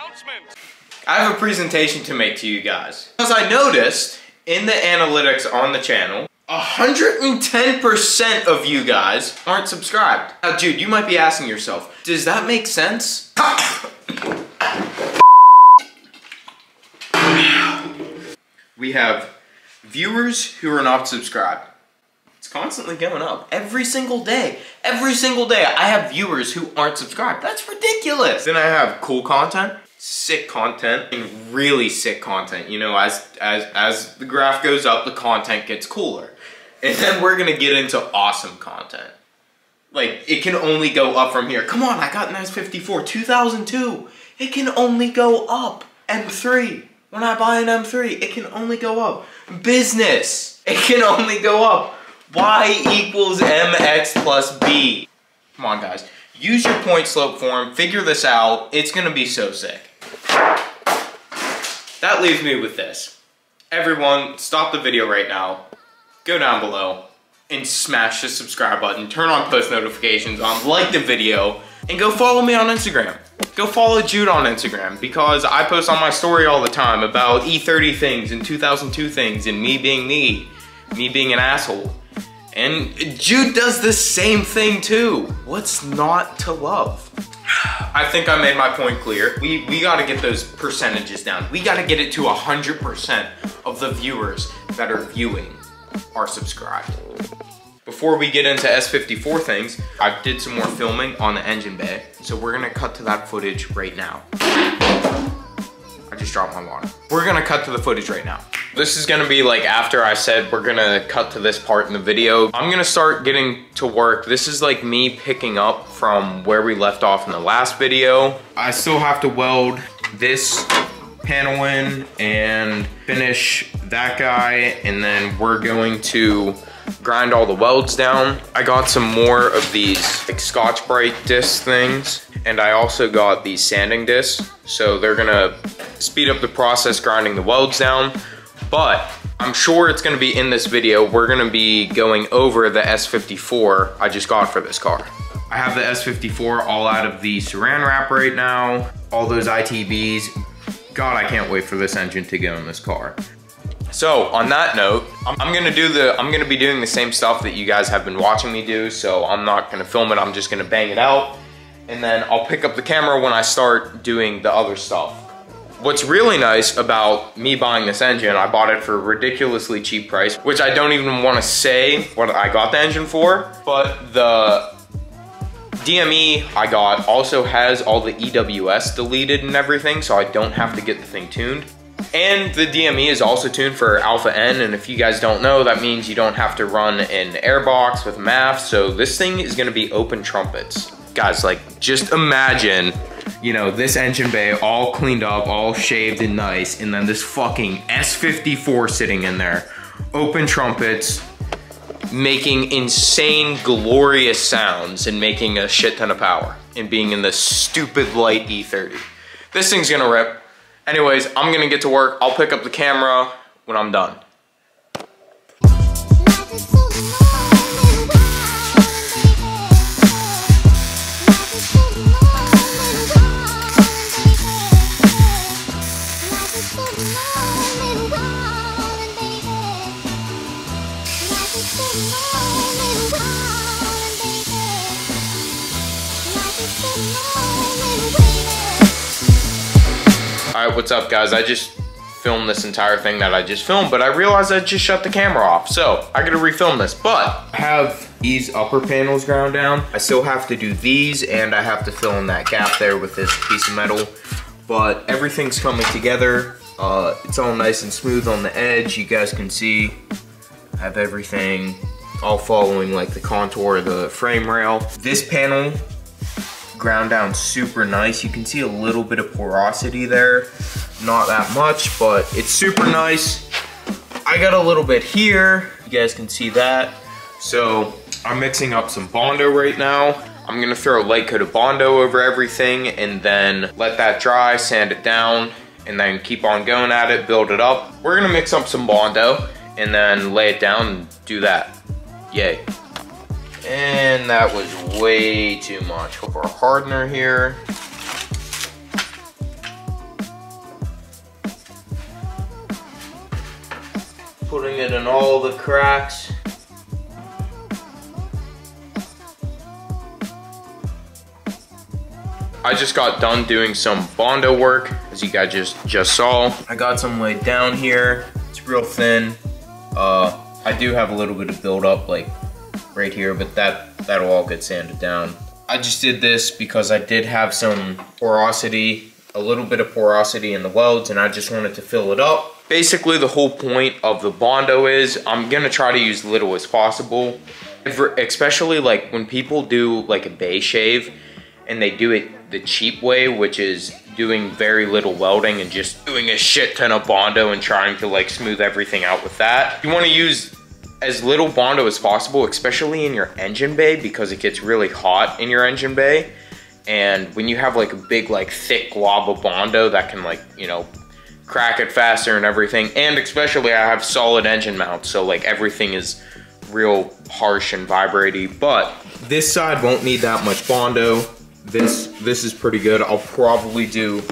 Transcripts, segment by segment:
announcement. I have a presentation to make to you guys. Because I noticed in the analytics on the channel, 110% of you guys aren't subscribed. Now, Jude, you might be asking yourself, does that make sense? We have viewers who are not subscribed. It's constantly going up. Every single day. Every single day I have viewers who aren't subscribed. That's ridiculous. Then I have cool content, sick content, and really sick content. You know, as the graph goes up, the content gets cooler. And then we're gonna get into awesome content. Like, it can only go up from here. Come on, I got an S54, 2002. It can only go up. M3. When I buy an M3, it can only go up. Business, it can only go up. Y equals mx plus b. Come on, guys. Use your point slope form, figure this out. It's gonna be so sick. That leaves me with this. Everyone, stop the video right now. Go down below and smash the subscribe button. Turn on post notifications on, like the video, and go follow me on Instagram. Go follow Jude on Instagram because I post on my story all the time about E30 things and 2002 things and me being me being an asshole. And Jude does the same thing too. What's not to love? I think I made my point clear. We gotta get those percentages down. We gotta get it to 100% of the viewers that are viewing are subscribed. Before we get into S54 things, I did some more filming on the engine bay. So we're gonna cut to that footage right now. I just dropped my water. We're gonna cut to the footage right now. This is gonna be like after I said we're gonna cut to this part in the video. I'm gonna start getting to work. This is like me picking up from where we left off in the last video. I still have to weld this panel in and finish that guy, and then we're going to grind all the welds down. I got some more of these like Scotch-Brite disc things, and I also got these sanding discs, so they're gonna speed up the process grinding the welds down. But I'm sure it's gonna be in this video. We're gonna be going over the S54 I just got for this car. I have the S54 all out of the saran wrap right now, all those ITBs. God, I can't wait for this engine to go in this car. So on that note, I'm gonna be doing the same stuff that you guys have been watching me do, so I'm not gonna film it, I'm just gonna bang it out, and then I'll pick up the camera when I start doing the other stuff. What's really nice about me buying this engine, I bought it for a ridiculously cheap price, which I don't even wanna say what I got the engine for, but the DME I got also has all the EWS deleted and everything, so I don't have to get the thing tuned. And the DME is also tuned for Alpha N, and if you guys don't know, that means you don't have to run an airbox with MAF, so this thing is gonna be open trumpets. Guys, like, just imagine, you know, this engine bay all cleaned up, all shaved and nice, and then this fucking S54 sitting in there. Open trumpets, making insane, glorious sounds and making a shit ton of power and being in this stupid light E30. This thing's gonna rip. Anyways, I'm gonna get to work. I'll pick up the camera when I'm done. Alright, what's up guys? I just filmed this entire thing that I just filmed, but I realized I just shut the camera off, so I gotta refilm this. But I have these upper panels ground down. I still have to do these, and I have to fill in that gap there with this piece of metal. But everything's coming together. It's all nice and smooth on the edge. You guys can see I have everything all following like the contour of the frame rail. This panel ground down super nice. You can see a little bit of porosity there. Not that much, but it's super nice. I got a little bit here. You guys can see that. So I'm mixing up some Bondo right now. I'm gonna throw a light coat of Bondo over everything and then let that dry, sand it down, and then keep on going at it, build it up. We're gonna mix up some Bondo and then lay it down and do that. Yay. And that was way too much. Put our hardener here. putting it in all the cracks. I just got done doing some Bondo work, as you guys just saw. I got some laid down here. It's real thin. I do have a little bit of buildup, like right here, but that'll all get sanded down. I just did this because I did have some porosity, a little bit of porosity in the welds, and I just wanted to fill it up. Basically, the whole point of the Bondo is I'm gonna try to use little as possible. Especially like when people do like a bay shave and they do it the cheap way, which is doing very little welding and just doing a shit ton of Bondo and trying to like smooth everything out with that. You wanna use as little Bondo as possible, especially in your engine bay, because it gets really hot in your engine bay. And when you have like a big, like thick glob of Bondo that can like, you know, crack it faster and everything. And especially I have solid engine mounts, so like everything is real harsh and vibraty. But this side won't need that much Bondo. This is pretty good. I'll probably do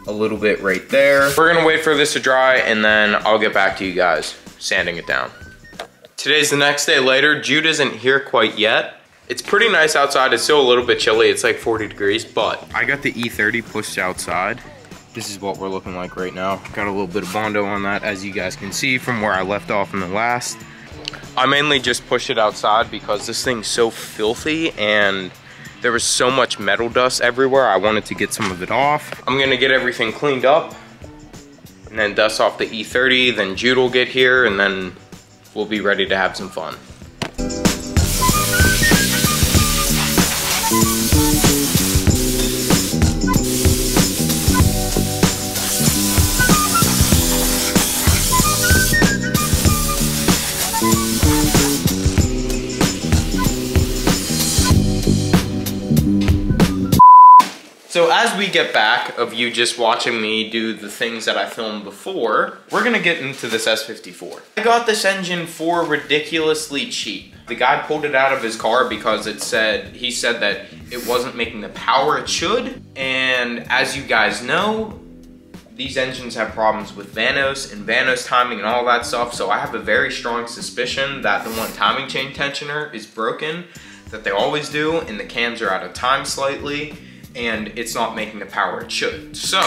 a little bit right there. We're gonna wait for this to dry and then I'll get back to you guys sanding it down. Today's the next day later. Jude isn't here quite yet. It's pretty nice outside. It's still a little bit chilly. It's like 40 degrees, but I got the E30 pushed outside. This is what we're looking like right now. Got a little bit of Bondo on that, as you guys can see from where I left off in the last. I mainly just pushed it outside because this thing's so filthy and there was so much metal dust everywhere. I wanted to get some of it off. I'm gonna get everything cleaned up and then dust off the E30. Then Jude will get here and then we'll be ready to have some fun. So as we get back of you just watching me do the things that I filmed before, we're gonna get into this S54. I got this engine for ridiculously cheap. The guy pulled it out of his car because he said that it wasn't making the power it should. And as you guys know, these engines have problems with Vanos and Vanos timing and all that stuff. So I have a very strong suspicion that the one timing chain tensioner is broken, that they always do, and the cams are out of time slightly, and it's not making the power it should. So,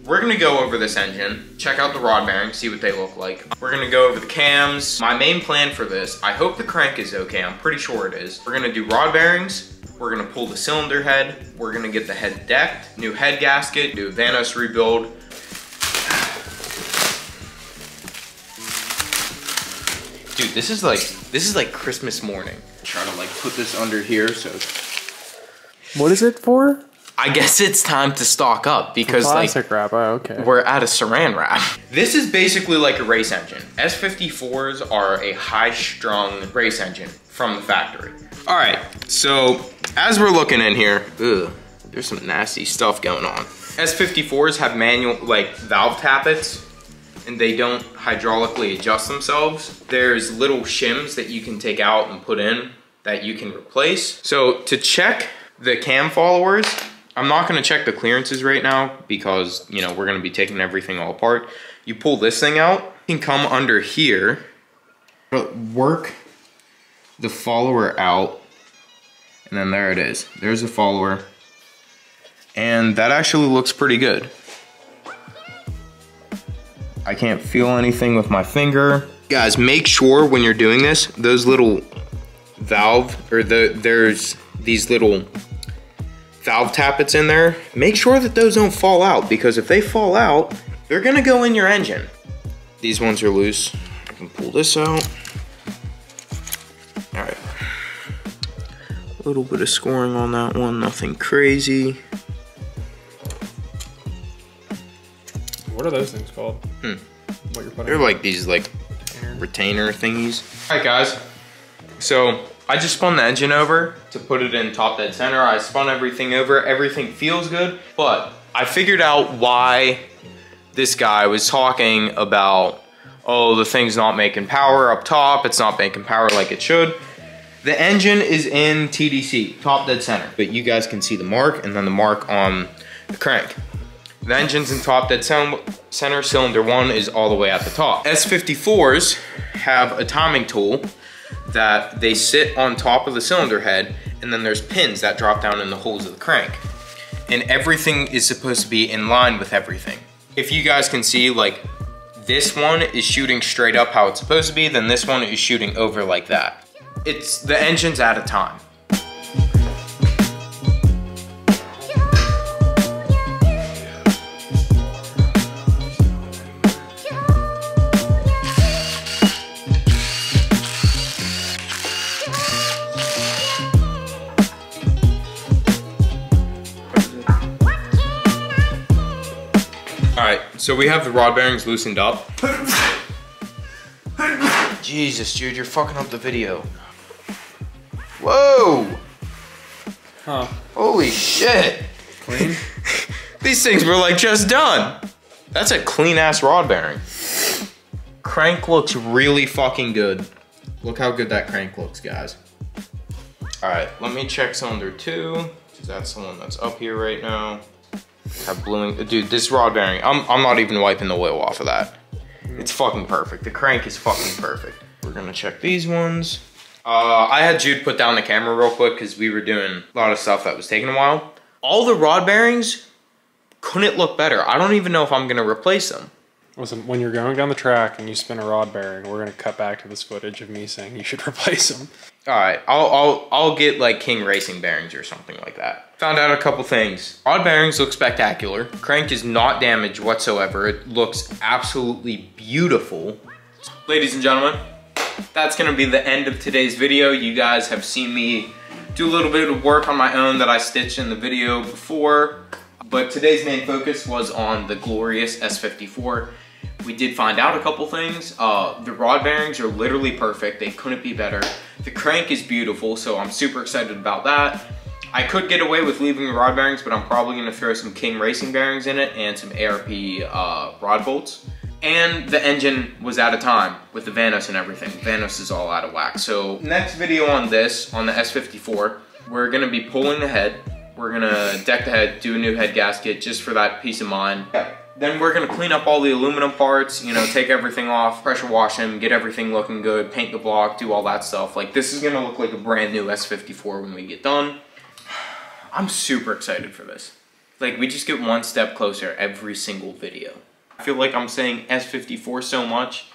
we're gonna go over this engine, check out the rod bearings, see what they look like. We're gonna go over the cams. My main plan for this, I hope the crank is okay, I'm pretty sure it is. We're gonna do rod bearings, we're gonna pull the cylinder head, we're gonna get the head decked, new head gasket, do a Vanos rebuild. Dude, this is like Christmas morning. Trying to like put this under here so. What is it for? I guess it's time to stock up because plastic wrap. Oh, okay. We're at a saran wrap. This is basically like a race engine. S54s are a high-strung race engine from the factory. All right, so as we're looking in here, there's some nasty stuff going on. S54s have manual, like valve tappets, and they don't hydraulically adjust themselves. There's little shims that you can take out and put in that you can replace. So to check the cam followers, I'm not gonna check the clearances right now because, you know, we're gonna be taking everything all apart. You pull this thing out, you can come under here, work the follower out, and then there it is. There's the follower, and that actually looks pretty good. I can't feel anything with my finger. Guys, make sure when you're doing this, those little valve, or there's these little valve tappets in there, make sure that those don't fall out, because if they fall out, they're gonna go in your engine. These ones are loose. I can pull this out. All right. A little bit of scoring on that one, nothing crazy. What are those things called? What you're putting They're like these like retainer thingies. All right, guys. So I just spun the engine over to put it in top dead center. I spun everything over. Everything feels good, but I figured out why this guy was talking about, oh, the thing's not making power up top. It's not making power like it should. The engine is in TDC, top dead center, but you guys can see the mark and then the mark on the crank. The engine's in top dead center. Cylinder 1 is all the way at the top. S54s have a timing tool that they sit on top of the cylinder head, and then there's pins that drop down in the holes of the crank. And everything is supposed to be in line with everything. If you guys can see, like, this one is shooting straight up how it's supposed to be, then this one is shooting over like that. It's the engine's at a time. Alright, so we have the rod bearings loosened up. Jesus, dude, you're fucking up the video. Whoa! Huh. Holy shit! Clean? These things were like just done. That's a clean ass rod bearing. Crank looks really fucking good. Look how good that crank looks, guys. Alright, let me check cylinder 2, because that's the one that's up here right now. Have bluing, dude, this rod bearing, I'm not even wiping the oil off of that. It's fucking perfect. The crank is fucking perfect. We're gonna check these ones. I had Jude put down the camera real quick because we were doing a lot of stuff that was taking a while. All the rod bearings couldn't look better. I don't even know if I'm gonna replace them. Listen, when you're going down the track and you spin a rod bearing, we're gonna cut back to this footage of me saying you should replace them. All right, I'll get like King Racing bearings or something like that. Found out a couple things. Rod bearings look spectacular. Crank is not damaged whatsoever. It looks absolutely beautiful. Ladies and gentlemen, that's gonna be the end of today's video. You guys have seen me do a little bit of work on my own that I stitched in the video before, but today's main focus was on the glorious S54. We did find out a couple things. The rod bearings are literally perfect. They couldn't be better. The crank is beautiful, so I'm super excited about that. I could get away with leaving the rod bearings, but I'm probably gonna throw some King Racing bearings in it and some ARP rod bolts. And the engine was out of time with the Vanos and everything. Vanos is all out of whack. So next video on this, on the S54, we're gonna be pulling the head. We're gonna deck the head, do a new head gasket just for that peace of mind. Then we're gonna clean up all the aluminum parts, you know, take everything off, pressure wash them, get everything looking good, paint the block, do all that stuff. Like, this is gonna look like a brand new S54 when we get done. I'm super excited for this. Like, we just get one step closer every single video. I feel like I'm saying S54 so much.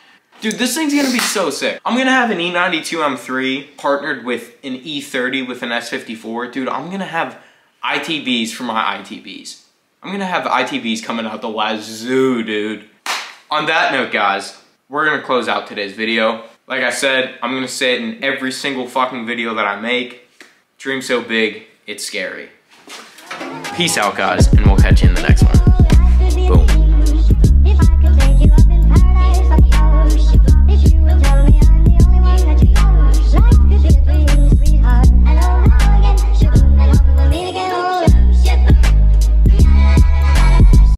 Dude, this thing's gonna be so sick. I'm gonna have an E92 M3 partnered with an E30 with an S54. Dude, I'm gonna have ITBs for my ITBs. I'm gonna have ITBs coming out the wazoo, dude. On that note, guys, we're gonna close out today's video. Like I said, I'm gonna say it in every single fucking video that I make. Dream so big, it's scary. Peace out, guys, and we'll catch you in the next one.